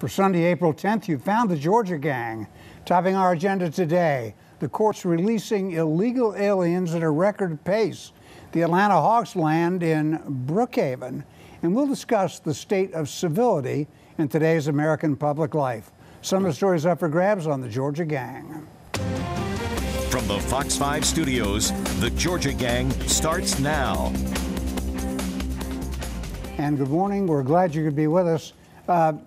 For Sunday, April 10th, you found the Georgia gang. Topping our agenda today, the courts releasing illegal aliens at a record pace. The Atlanta Hawks land in Brookhaven. And we'll discuss the state of civility in today's American public life. Some of the stories up for grabs on the Georgia gang. From the Fox 5 studios, the Georgia gang starts now. And good morning. We're glad you could be with us.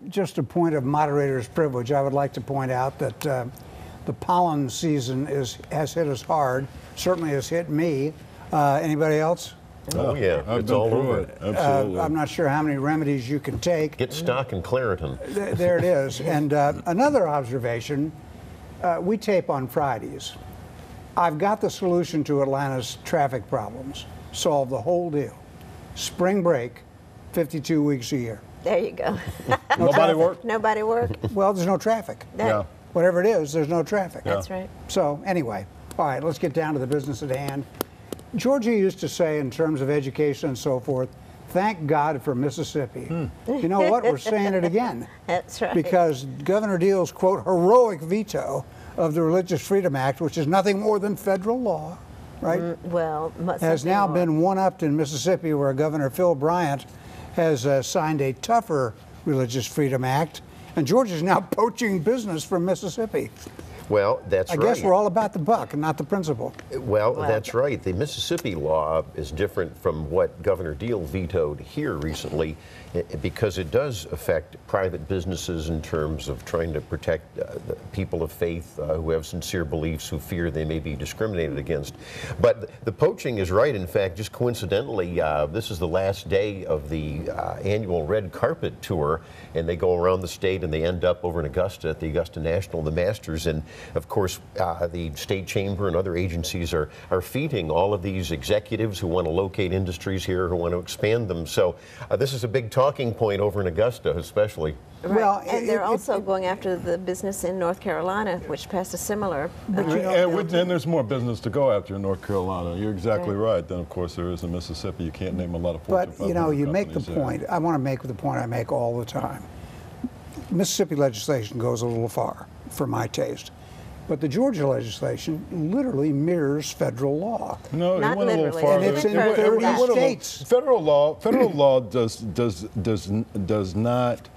Just a point of moderator's privilege, I would like to point out that the pollen season has hit us hard. Certainly has hit me. Anybody else? Oh yeah, it's all over it. Absolutely. I'm not sure how many remedies you can take. Get stock in Claritin. There it is. And another observation, we tape on Fridays. I've got the solution to Atlanta's traffic problems. Solve the whole deal. Spring break, 52 weeks a year. There you go. Nobody work? Nobody work? Well, there's no traffic. Yeah. Whatever it is, there's no traffic. That's right. So anyway, all right, let's get down to the business at hand. Georgia used to say, in terms of education and so forth, thank God for Mississippi. You know what? We're saying it again. That's right. Because Governor Deal's, quote, heroic veto of the Religious Freedom Act, which is nothing more than federal law, right? Well, has now been one-upped in Mississippi, where Governor Phil Bryant has signed a tougher Religious Freedom Act, and Georgia's now poaching business from Mississippi. Well, that's right. I guess we're all about the buck and not the principle. Well, that's right. The Mississippi law is different from what Governor Deal vetoed here recently, because it does affect private businesses in terms of trying to protect the people of faith who have sincere beliefs, who fear they may be discriminated against. But the poaching is right. In fact, just coincidentally, this is the last day of the annual Red Carpet Tour, and they go around the state and they end up over in Augusta at the Augusta National, the Masters. And of course, the state chamber and other agencies are feeding all of these executives who want to locate industries here, who want to expand them. So this is a big talking point over in Augusta, especially. Right. Well, and they're also going after the business in North Carolina, which passed a similar. And there's more business to go after in North Carolina. You're exactly right. Then, of course, there is in Mississippi. You can't name a lot of Fortune 500 But, you know, you make the companies there. point. I want to make the point I make all the time. Mississippi legislation goes a little far, for my taste. But the Georgia legislation literally mirrors federal law. No, Not it went a little literally. farther. And it's in It 30 went states. Federal law does not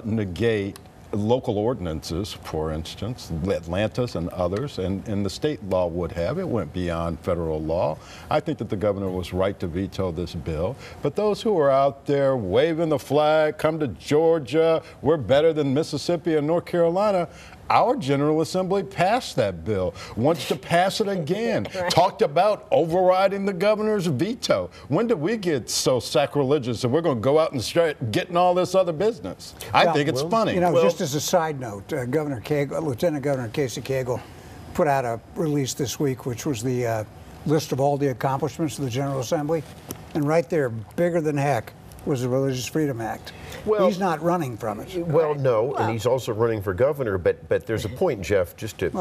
negate local ordinances, for instance, Atlanta's and others, and the state law would have. It went beyond federal law. I think that the governor was right to veto this bill. But those who are out there waving the flag, come to Georgia, we're better than Mississippi and North Carolina. Our General Assembly passed that bill, wants to pass it again, talked about overriding the governor's veto. When did we get so sacrilegious that we're going to go out and start getting all this other business? I think it's funny. You know, just as a side note, Lieutenant Governor Casey Cagle put out a release this week, which was the list of all the accomplishments of the General Assembly. And right there, bigger than heck, was the Religious Freedom Act. Well, he's not running from it. Well, no, and he's also running for governor. But there's a point, Jeff, just to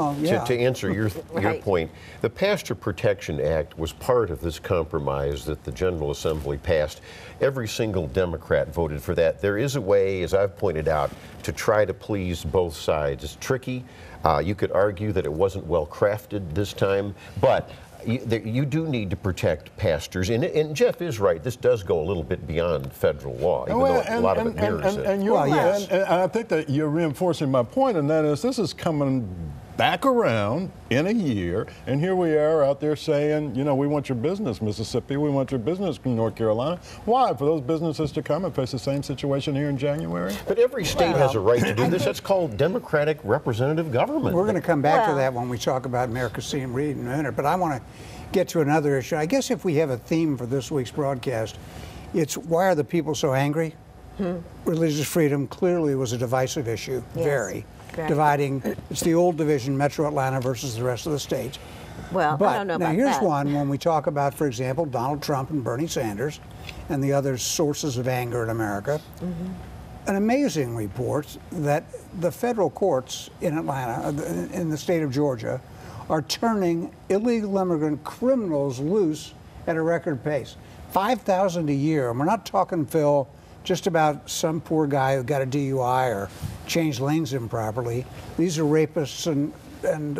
answer your point. The Pastor Protection Act was part of this compromise that the General Assembly passed. Every single Democrat voted for that. There is a way, as I've pointed out, to try to please both sides. It's tricky. You could argue that it wasn't well crafted this time, but you do need to protect pastors, and Jeff is right. This does go a little bit beyond federal law, even though a lot of it mirrors it. And I think that you're reinforcing my point, and that is this is coming back around in a year, and here we are out there saying, you know, we want your business, Mississippi, we want your business, North Carolina. Why? For those businesses to come and face the same situation here in January? But every state has a right to do this. That's called democratic representative government. We're going to come back to that when we talk about America C. Reed in a minute, but I want to get to another issue. I guess if we have a theme for this week's broadcast, it's why are the people so angry? Religious freedom clearly was a divisive issue, very. Dividing, it's the old division, Metro Atlanta versus the rest of the state. Well, but I don't know now about here's that. one when we talk about, for example, Donald Trump and Bernie Sanders and the other sources of anger in America. An amazing report that the federal courts in Atlanta, in the state of Georgia, are turning illegal immigrant criminals loose at a record pace. 5,000 a year. And we're not talking, Phil, just about some poor guy who got a DUI or change lanes improperly. These are rapists and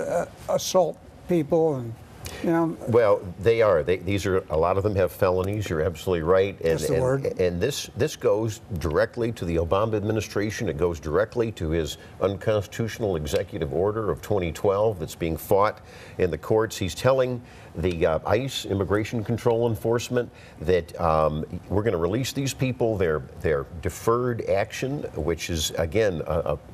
assault people, and you know. Well, they are. These are, a lot of them have felonies. You're absolutely right. And, That's the word. And this goes directly to the Obama administration. It goes directly to his unconstitutional executive order of 2012 that's being fought in the courts. He's telling the ICE, Immigration Control Enforcement, that we're going to release these people. They're deferred action, which is, again,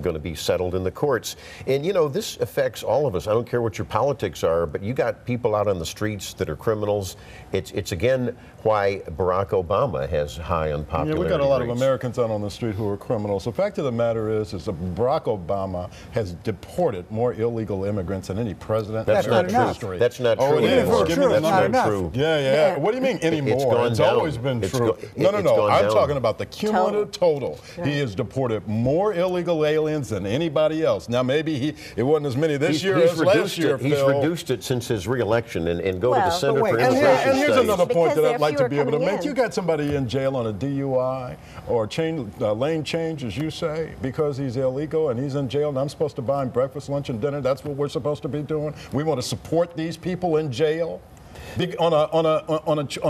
going to be settled in the courts. And, you know, this affects all of us. I don't care what your politics are, but you got people out on the streets that are criminals. It's again, why Barack Obama has high unpopularity. Yeah, we got a lot of rates. Americans out on the street who are criminals. The fact of the matter is that Barack Obama has deported more illegal immigrants than any president That's in not American true. history. That's not Oh, true it is. anymore. Give me True. the It's not number. enough. True. Yeah. What do you mean anymore? gone It's down. always been It's true. go- No. it's gone I'm down. talking about the cumulative total. Right. He has deported more illegal aliens than anybody else. Now, maybe it wasn't as many this year as last year, He's Phil. reduced it since his re-election and go to the Well, Center but wait, for and Immigration And here's Studies. another point Because that there I'd are like to fewer be able to coming make. in. You got somebody in jail on a DUI or lane change, as you say, because he's illegal and he's in jail, and I'm supposed to buy him breakfast, lunch, and dinner. That's what we're supposed to be doing. We want to support these people in jail on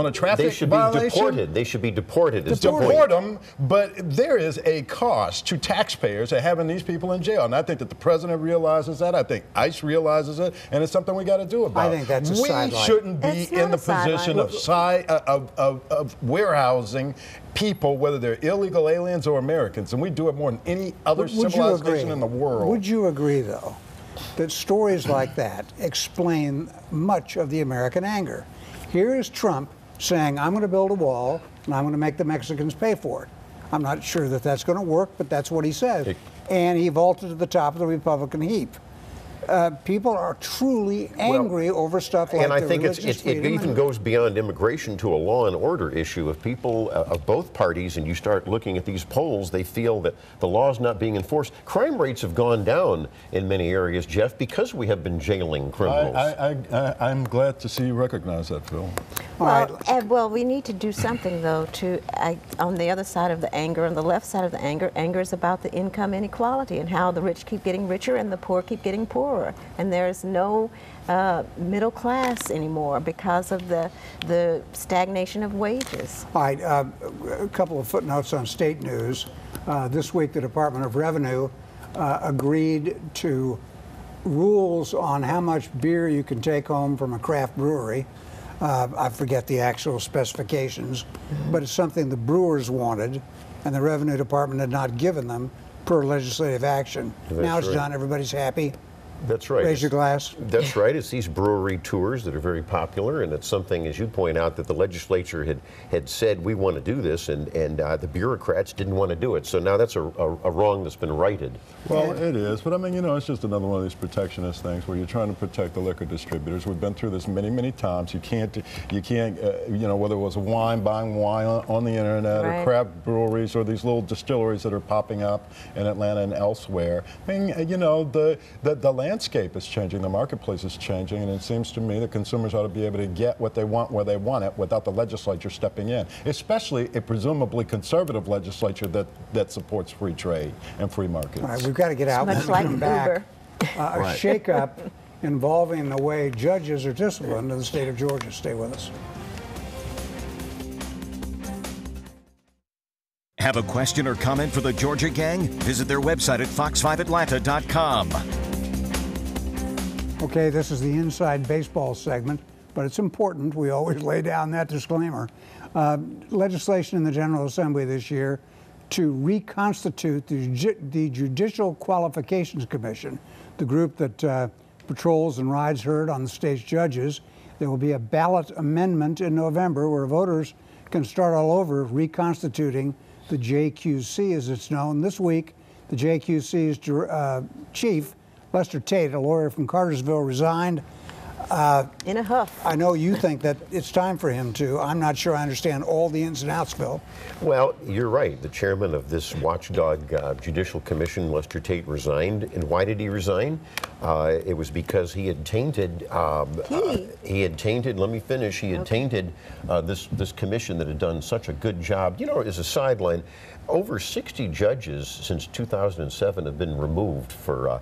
a traffic They should be violation. deported. They should be deported. Is the Deport point. them, but there is a cost to taxpayers of having these people in jail, and I think that the president realizes that. I think ICE realizes it, and it's something we got to do about. I think that's a we sideline. shouldn't be It's in not the a position of warehousing people, whether they're illegal aliens or Americans, and we do it more than any other Would you civilized agree? nation in the world. Would you agree, though, that stories like that explain much of the American anger? Here is Trump saying, I'm going to build a wall and I'm going to make the Mexicans pay for it. I'm not sure that that's going to work, but that's what he says. And he vaulted to the top of the Republican heap. People are truly angry over stuff like And I the think religious it freedom even and- goes beyond immigration to a law and order issue. If people of both parties, and you start looking at these polls, they feel that the law is not being enforced. Crime rates have gone down in many areas, Jeff, because we have been jailing criminals. I'm glad to see you recognize that, Phil. All right. Well, we need to do something, though, on the other side of the anger, on the left side of the anger is about the income inequality and how the rich keep getting richer and the poor keep getting poorer. And there's no middle class anymore because of the stagnation of wages. All right, a couple of footnotes on state news. This week, the Department of Revenue agreed to rules on how much beer you can take home from a craft brewery. I forget the actual specifications, but it's something the brewers wanted, and the Revenue Department had not given them per legislative action. Now it's right. done, everybody's happy. That's right. Raise your glass. That's right. It's these brewery tours that are very popular, and it's something, as you point out, that the legislature had said we want to do this, and the bureaucrats didn't want to do it. So now that's a wrong that's been righted. Well, it is, but I mean, you know, it's just another one of these protectionist things where you're trying to protect the liquor distributors. We've been through this many, many times. You can't, you know, whether it was buying wine on the internet, Right. or craft breweries, or these little distilleries that are popping up in Atlanta and elsewhere. I mean, you know, the landscape is changing, the marketplace is changing, and it seems to me that consumers ought to be able to get what they want where they want it without the legislature stepping in, especially a presumably conservative legislature that supports free trade and free markets. All right, we've got to get out Much when we like come back. Uber. A shakeup involving the way judges are disciplined in the state of Georgia. Stay with us. Have a question or comment for the Georgia Gang? Visit their website at fox5atlanta.com. Okay, this is the inside baseball segment, but it's important. We always lay down that disclaimer. Legislation in the General Assembly this year to reconstitute the Judicial Qualifications Commission, the group that patrols and rides herd on the state's judges. There will be a ballot amendment in November where voters can start all over reconstituting the JQC as it's known. This week, the JQC's chief, Lester Tate, a lawyer from Cartersville, resigned. In a huff. I know you think that it's time for him to. I'm not sure I understand all the ins and outs, Phil. Well, you're right. The chairman of this watchdog judicial commission, Lester Tate, resigned. And why did he resign? It was because he had tainted. He had tainted. Let me finish. He had tainted this commission that had done such a good job. You know, as a sideline, over 60 judges since 2007 have been removed for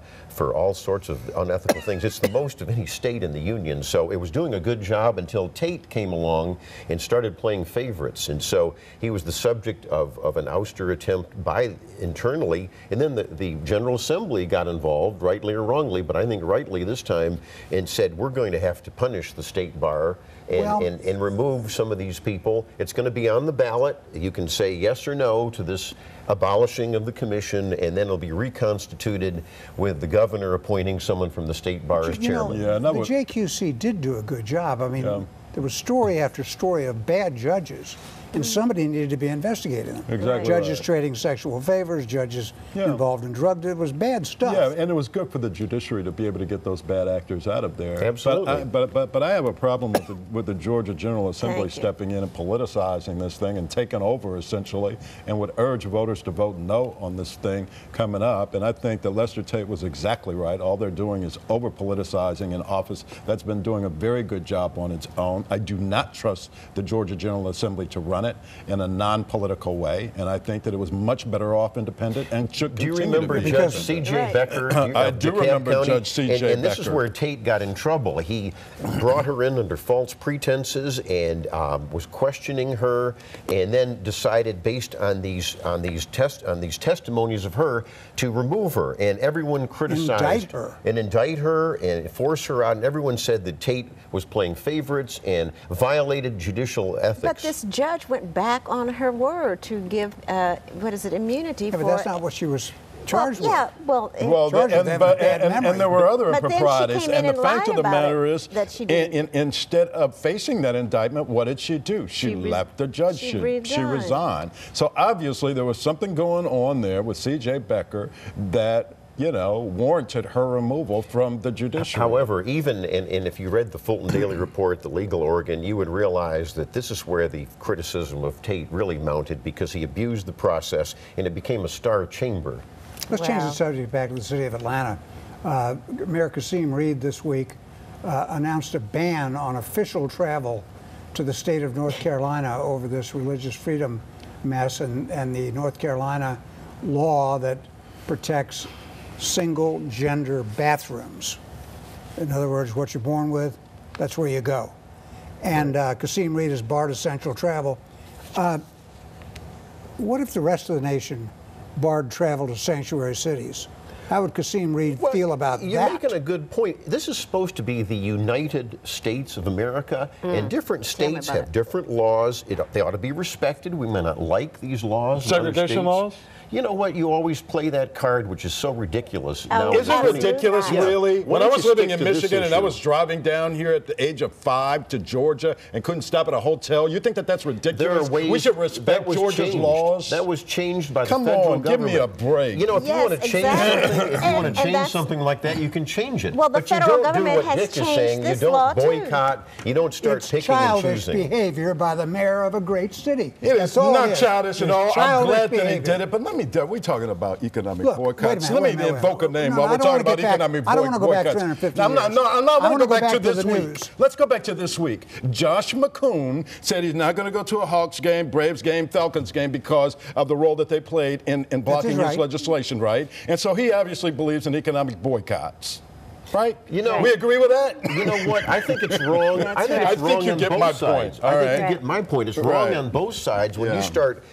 all sorts of unethical things. It's the most of any state in the union. So it was doing a good job until Tate came along and started playing favorites. And so he was the subject of an ouster attempt by internally. And then the General Assembly got involved, rightly or wrongly, but I think rightly this time, and said, we're going to have to punish the state bar and remove some of these people. It's going to be on the ballot. You can say yes or no to this abolishing of the commission, and then it'll be reconstituted with the governor appointing someone from the state bar as chairman. The JQC did do a good job. I mean, there was story after story of bad judges, and somebody needed to be investigating them. Exactly. Judges trading sexual favors, judges involved in drug deals. It was bad stuff. Yeah, and it was good for the judiciary to be able to get those bad actors out of there. Absolutely. But I have a problem with the Georgia General Assembly stepping in and politicizing this thing and taking over essentially, and would urge voters to vote no on this thing coming up. And I think that Lester Tate was exactly right. All they're doing is over politicizing an office that's been doing a very good job on its own. I do not trust the Georgia General Assembly to run it in a non-political way, and I think that it was much better off independent and should continue to be. Do you remember Judge C.J. Becker? I do remember County? Judge C.J. Becker. And this is where Tate got in trouble. He brought her in under false pretenses and was questioning her, and then decided, based on these testimonies of her, to remove her. And everyone criticized indict her and force her out. And everyone said that Tate was playing favorites and violated judicial ethics. But this judge went back on her word to give, immunity for... But that's not what she was charged with. Yeah, and there were other but improprieties. And the fact of the matter is, that she instead of facing that indictment, what did she do? She left the judgeship. She resigned. So obviously there was something going on there with C.J. Becker that warranted her removal from the judiciary. However, even, and if you read the Fulton Daily Report, the legal organ, you would realize that this is where the criticism of Tate really mounted, because he abused the process and it became a star chamber. Let's change the subject back to the city of Atlanta. Mayor Kasim Reed this week announced a ban on official travel to the state of North Carolina over this religious freedom mess and the North Carolina law that protects single gender bathrooms. In other words, what you're born with, that's where you go. And Kasim Reed has barred essential travel. What if the rest of the nation barred travel to sanctuary cities? How would Kasim Reed feel about that? You're making a good point. This is supposed to be the United States of America, and different states have different laws. They ought to be respected. We may not like these laws. Segregation laws? You know what? You always play that card, which is so ridiculous. Is it ridiculous, really? When I was living in to Michigan and I was driving down here at the age of 5 to Georgia and couldn't stop at a hotel, you think that that's ridiculous? There are ways we should respect Georgia's laws. That was changed by the Come federal on, government. give me a break. You know, if you want to change something, if you want to change something like that, you can change it. Well, the but you federal don't do government what has Nick is saying. You changed don't this law, boycott. You don't start picking and childish choosing. behavior by the mayor of a great city. It is not childish at all. I'm glad that he behavior. did it, but we're talking about economic Look, boycotts. wait a minute, Let me invoke a name while we're talking about economic boycotts. I don't want to go back 250 I'm not going to go back to this week. News. Let's go back to this week. Josh McCoon said he's not going to go to a Hawks game, Braves game, Falcons game because of the role that they played in blocking his legislation, right? And so he obviously believes in economic boycotts. Right? You know, we agree with that? You know what? I think it's wrong. I think you get my point. I think you get my point. It's wrong on both sides. When you start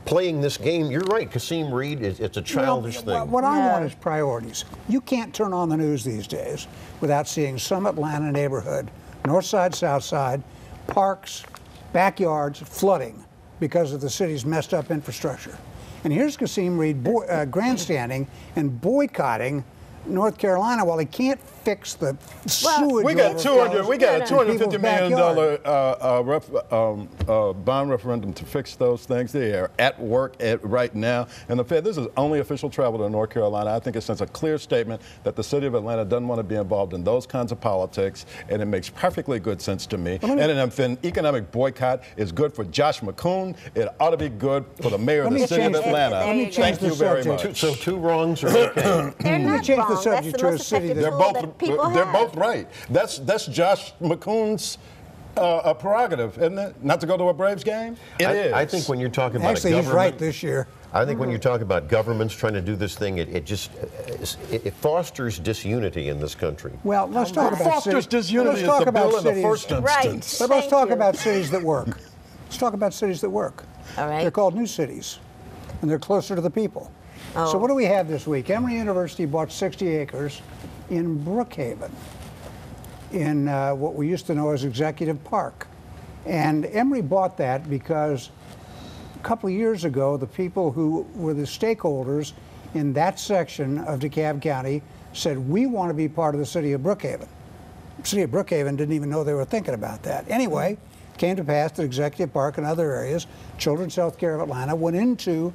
playing this game, you're right. Kasim Reed, it's a childish thing. What I want is priorities. You can't turn on the news these days without seeing some Atlanta neighborhood, north side, south side, parks, backyards, flooding because of the city's messed up infrastructure. And here's Kasim Reed grandstanding and boycotting North Carolina while he can't fix the sewage. We got overflows we got a in $250 million people's bond referendum to fix those things. They are at work right now. And the Fed, this is only official travel to North Carolina. I think it sends a clear statement that the city of Atlanta doesn't want to be involved in those kinds of politics, and it makes perfectly good sense to me. And if an economic boycott is good for Josh McCoon, it ought to be good for the mayor of the city of Atlanta. Thank you very much. So two wrongs are okay. They're not change wrong. the subject to a city They're both right. That's Josh McCoon's prerogative, isn't it? Not to go to a Braves game? It is. I think when you're talking about Actually, he's right this year. I think when you talk about governments trying to do this thing, it fosters disunity in this country. Well, let's talk about fosters disunity let's talk is the about bill in the cities. first instance. But let's talk about cities that work. Let's talk about cities that work. All right. They're called new cities, and they're closer to the people. Oh. So what do we have this week? Emory University bought 60 acres in Brookhaven, in what we used to know as Executive Park. And Emory bought that because a couple of years ago, the people who were the stakeholders in that section of DeKalb County said, we want to be part of the city of Brookhaven. The city of Brookhaven didn't even know they were thinking about that. Anyway, it came to pass that Executive Park and other areas, Children's Healthcare of Atlanta, went into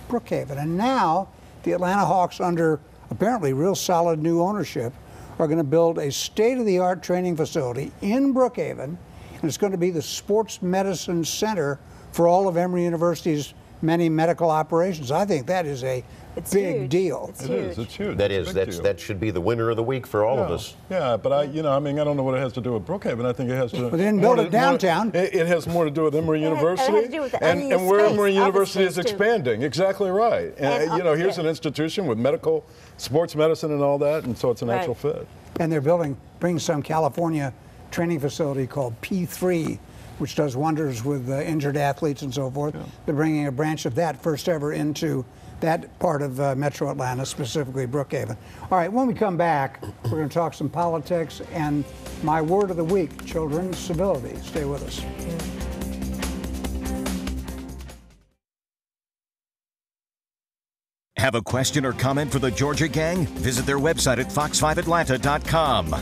Brookhaven. And now the Atlanta Hawks, under apparently real solid new ownership, are going to build a state-of-the-art training facility in Brookhaven, and it's going to be the sports medicine center for all of Emory University's many medical operations. I think that is a big deal. It is. It's huge. That should be the winner of the week for all of us. Yeah, but I don't know what it has to do with Brookhaven. I think it has to. But they didn't build it downtown. It has more to do with Emory University, it has to do with the and where Emory University is too. expanding. Exactly right. And here's an institution with medical, sports medicine, and all that, and so it's a natural fit. And they're bringing some California training facility called P3, which does wonders with injured athletes and so forth. Yeah. They're bringing a branch of that, first ever, into that part of Metro Atlanta, specifically Brookhaven. All right, when we come back, we're going to talk some politics and my word of the week, children, civility. Stay with us. Have a question or comment for the Georgia Gang? Visit their website at fox5atlanta.com.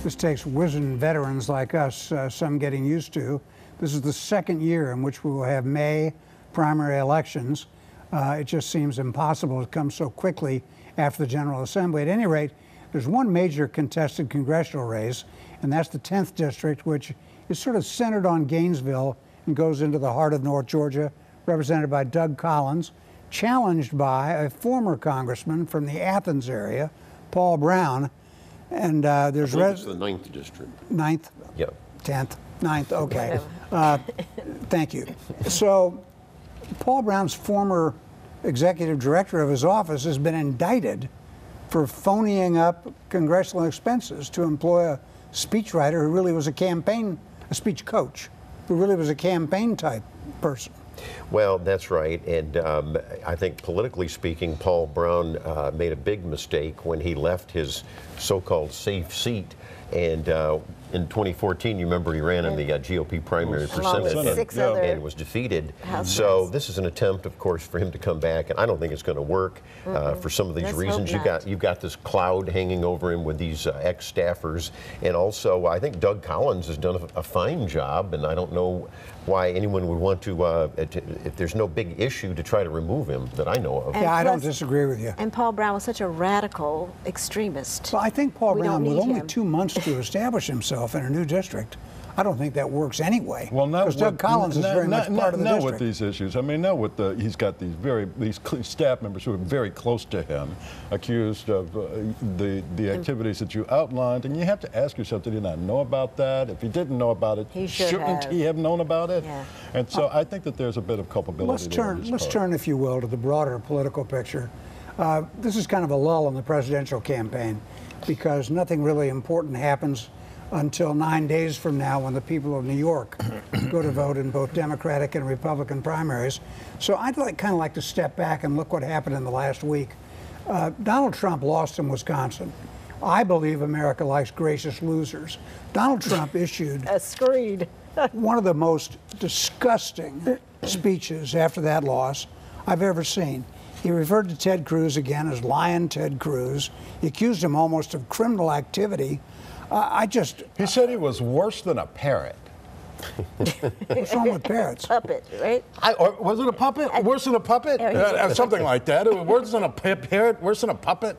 This takes wizened veterans like us some getting used to. This is the second year in which we will have May primary elections. It just seems impossible to come so quickly after the General Assembly. At any rate, there's one major contested congressional race, and that's the 10th district, which is sort of centered on Gainesville and goes into the heart of North Georgia, represented by Doug Collins, challenged by a former congressman from the Athens area, Paul Brown. And there's it's the 9th district. 9th? Yeah. 10th? 9th, okay. Thank you. So Paul Brown's former executive director of his office has been indicted for phoning up congressional expenses to employ a speechwriter who really was a speech coach, who really was a campaign type person. Well, that's right. And I think politically speaking, Paul Brown made a big mistake when he left his so-called safe seat. And in 2014, you remember he ran in the GOP primary for Senate and was defeated. So this is an attempt, of course, for him to come back. And I don't think it's going to work for some of these reasons. You've got this cloud hanging over him with these ex-staffers. And also, I think Doug Collins has done a fine job. And I don't know why anyone would want to, if there's no big issue, to try to remove him that I know of. Yeah, I don't disagree with you. And Paul Brown was such a radical extremist. Well, I think Paul Brown, with only 2 months to establish himself in a new district, I don't think that works anyway. Well, because Doug Collins is very much part of the district. Not with these issues. I mean, not with he's got these staff members who are very close to him, accused of the activities that you outlined, and you have to ask yourself, did he not know about that? If he didn't know about it, shouldn't he have known about it? Yeah. And so I think that there's a bit of culpability. Let's turn, if you will, to the broader political picture. This is kind of a lull in the presidential campaign because nothing really important happens until 9 days from now when the people of New York go to vote in both Democratic and Republican primaries. So I'd kind of like to step back and look what happened in the last week. Donald Trump lost in Wisconsin. I believe America likes gracious losers. Donald Trump issued one of the most disgusting speeches after that loss I've ever seen. He referred to Ted Cruz again as Lion Ted Cruz. He accused him almost of criminal activity. He said he was worse than a parrot. What's wrong with parrots? Puppet, right? Or was it a puppet? Worse than a puppet? Something like that. It was worse than a parrot, worse than a puppet.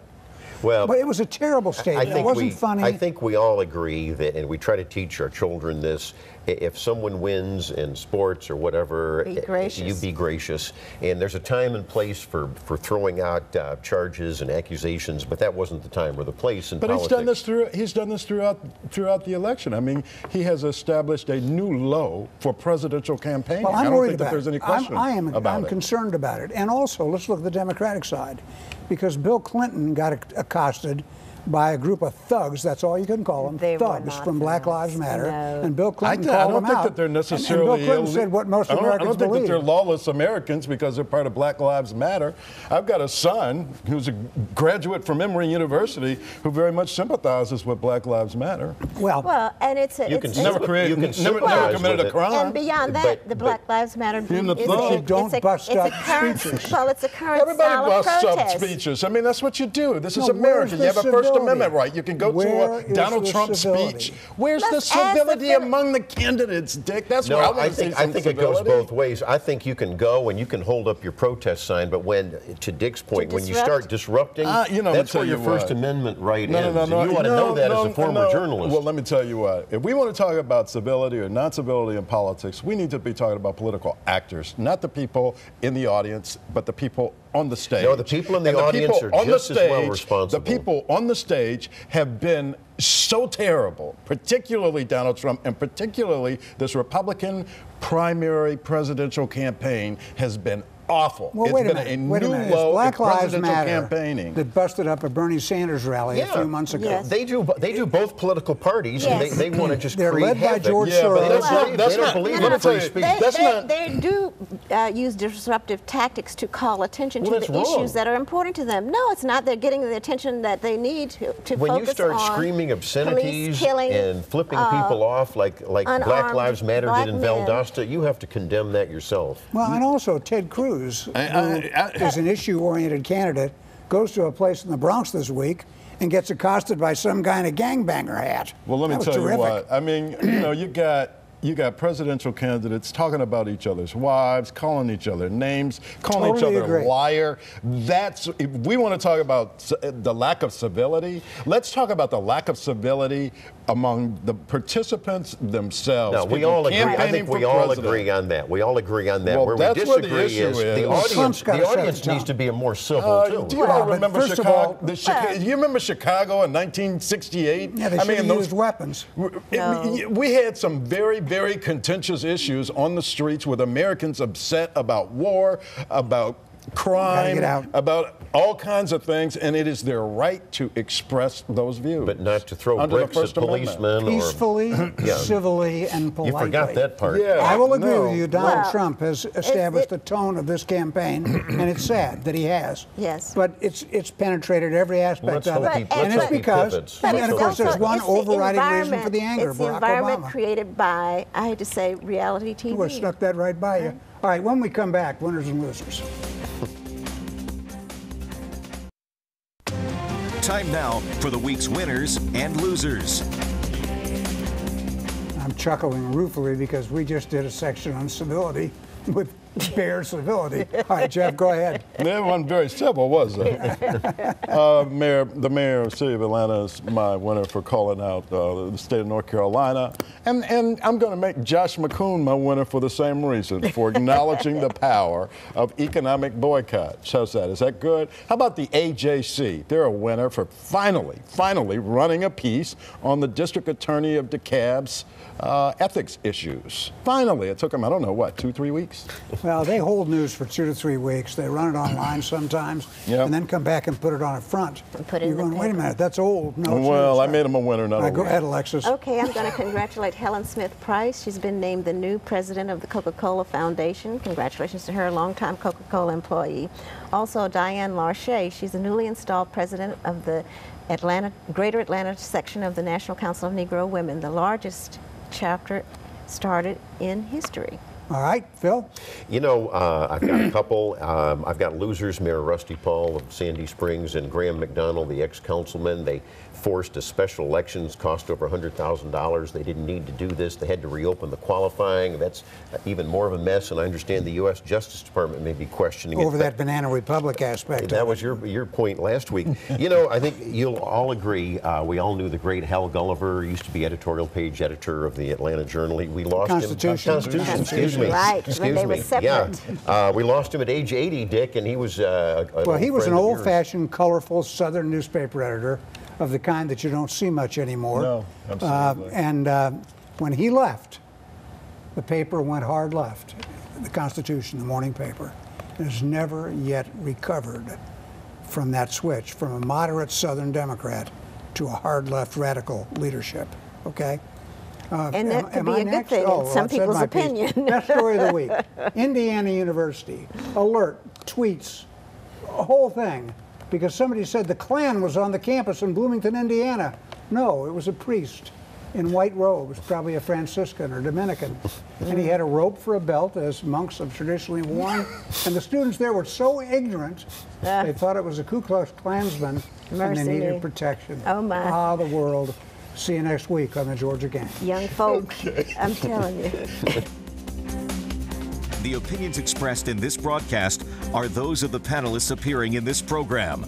Well, But it was a terrible statement. It wasn't funny. I think we all agree that, and we try to teach our children this, if someone wins in sports or whatever, Be gracious. you be gracious. And there's a time and place for throwing out charges and accusations, but that wasn't the time or the place in politics. But he's done this throughout the election. I mean, he has established a new low for presidential campaigning. Well, I I'm don't worried think that about there's it. any question about I'm it. concerned about it. And also, let's look at the Democratic side, because Bill Clinton got accosted by a group of thugs. That's all you can call them. They were thugs not from Black thugs. Lives Matter. No. And Bill Clinton I called don't them think out. that they're necessarily and Bill Clinton said what most Americans I don't think believe. that they're lawless Americans because they're part of Black Lives Matter. I've got a son who's a graduate from Emory University who very much sympathizes with Black Lives Matter. Well, and it's You can Never You can never sympathize committed with a it. crime. and beyond that, But- the Black Lives Matter In the is thug. You don't bust it's up a current, speeches. Well, it's a current Everybody style of busts up protest. speeches. I mean, that's what you do. This is No, where's America. the You have a First civility? Amendment right. You can go Where to a is Donald the Trump civility? speech. Where's Let's the ask civility the- among the candidates, Dick? That's No, where I want I to see think some it goes civility. both ways. I think you can go and you can hold up your protest sign, but when, to Dick's point, when you disrupt? start disrupting, You know, that's let where me your tell you First what. Amendment right No, ends. no, no, and you ought to know that as a former journalist. Well, let me tell you what. If we want to talk about civility or non-civility in politics, we need to be talking about political actors, not the people in the audience, but the people on the stage. No, the people in the And audience people are on the just as well stage- responsible. The people on the stage have been so terrible, particularly Donald Trump, and particularly this Republican primary presidential campaign has been awful. Well, It's wait a been minute. a Wait a new minute. low It's Black in Lives presidential Matter campaigning. that busted up a Bernie Sanders rally a few months ago. Yes. They do both political parties, and Yes. they want to just They're create led by havoc. George Yeah, but Soros. that's not- They that's don't not- believe let in me tell free you, speech. that's not- They do use disruptive tactics to call attention Well, to that's the wrong. issues that are important to them. No, it's not. They're getting the attention that they need to When focus you start on screaming police obscenities killing, and flipping people off like Black unarmed Lives Matter black did in men. Valdosta, you have to condemn that yourself. Well, and also Ted Cruz, who is an issue-oriented candidate, goes to a place in the Bronx this week and gets accosted by some guy in a gangbanger hat. Well, let me That was tell you terrific. what. I mean, you got presidential candidates talking about each other's wives, calling each other names, calling Totally each other agree. liar. If we want to talk about the lack of civility, let's talk about the lack of civility among the participants themselves. No, we People all agree. I campaigning think we for all president. agree on that. We all agree on that. Well, where that's we where the disagree issue is. the Well, Trump's gotta the set audience the needs tone. to be more civil too. Do you Well, all but remember first of Chicago? all- You remember Chicago in 1968? Yeah, they should have used weapons. We had some very, very contentious issues on the streets with Americans upset about war, about crime, get out. about all kinds of things, and it is their right to express those views. But not to throw Under the bricks at First Amendment. policemen Peacefully, Yeah. civilly, and politely. You forgot that part. Yeah. I will agree No. with you. Donald Well, Trump has established the tone of this campaign, and it's sad that he has. Yes. But it's penetrated every aspect Let's of hope it, he- let's and it's hope he because, pivots. and Let's of hope course, he there's pivots. one It's the overriding reason environment- for the anger It's of the Barack environment Obama. created by, I hate to say, reality TV. Ooh, I snuck that right by you. All right, when we come back, winners and losers. Time now for the week's winners and losers. I'm chuckling ruefully because we just did a section on civility with bare civility. All right, Jeff, go ahead. That wasn't very civil, was it? The mayor of the city of Atlanta is my winner for calling out the state of North Carolina. And I'm going to make Josh McCoon my winner for the same reason, for acknowledging the power of economic boycotts. How's that? Is that good? How about the AJC? They're a winner for finally running a piece on the district attorney of DeKalb's ethics issues. Finally, it took them, I don't know, what, 2-3 weeks? Well, they hold news for 2 to 3 weeks. They run it online sometimes, Yep. and then come back and put it on a front. Put it You're in the going, wait a paper. minute, that's old. No, it's Well, news. I made him a winner, not All a right, go winner. ahead, Alexis. Okay, I'm going to congratulate Helen Smith Price. She's been named the new president of the Coca-Cola Foundation. Congratulations to her, a longtime Coca-Cola employee. Also, Diane Larche. She's the newly installed president of the Greater Atlanta section of the National Council of Negro Women, the largest chapter started in history. All right, Phil? You know, I've got a couple. I've got losers, Mayor Rusty Paul of Sandy Springs and Graham McDonald, the ex-councilman. They forced a special elections, cost over $100,000. They didn't need to do this. They had to reopen the qualifying. That's even more of a mess, and I understand the U.S. Justice Department may be questioning Over it. that Banana Republic aspect. That was your point last week. You know, I think you'll all agree, we all knew the great Hal Gulliver, used to be editorial page editor of the Atlanta Journal. We lost Constitution. him. Constitution, excuse me. Right, when Excuse they were me. separate. Yeah, we lost him at age 80, Dick, and he was Well, he was an friend of yours. old-fashioned, colorful Southern newspaper editor of the kind that you don't see much anymore. No, absolutely. And when he left, the paper went hard left. The Constitution, the morning paper, has never yet recovered from that switch from a moderate Southern Democrat to a hard left radical leadership. Okay? And that could am be I a good next? thing Oh, in well, some I've said people's my piece. opinion. Best story of the week. Indiana University, alert, tweets, a whole thing, because somebody said the Klan was on the campus in Bloomington, Indiana. No, it was a priest in white robes, probably a Franciscan or Dominican. And he had a rope for a belt, as monks have traditionally worn. And the students there were so ignorant, they thought it was a Ku Klux Klansman, and Mercy they needed me. protection. Oh, my. Ah, the world. See you next week on the Georgia Gang. Young folk, I'm telling you. The opinions expressed in this broadcast are those of the panelists appearing in this program.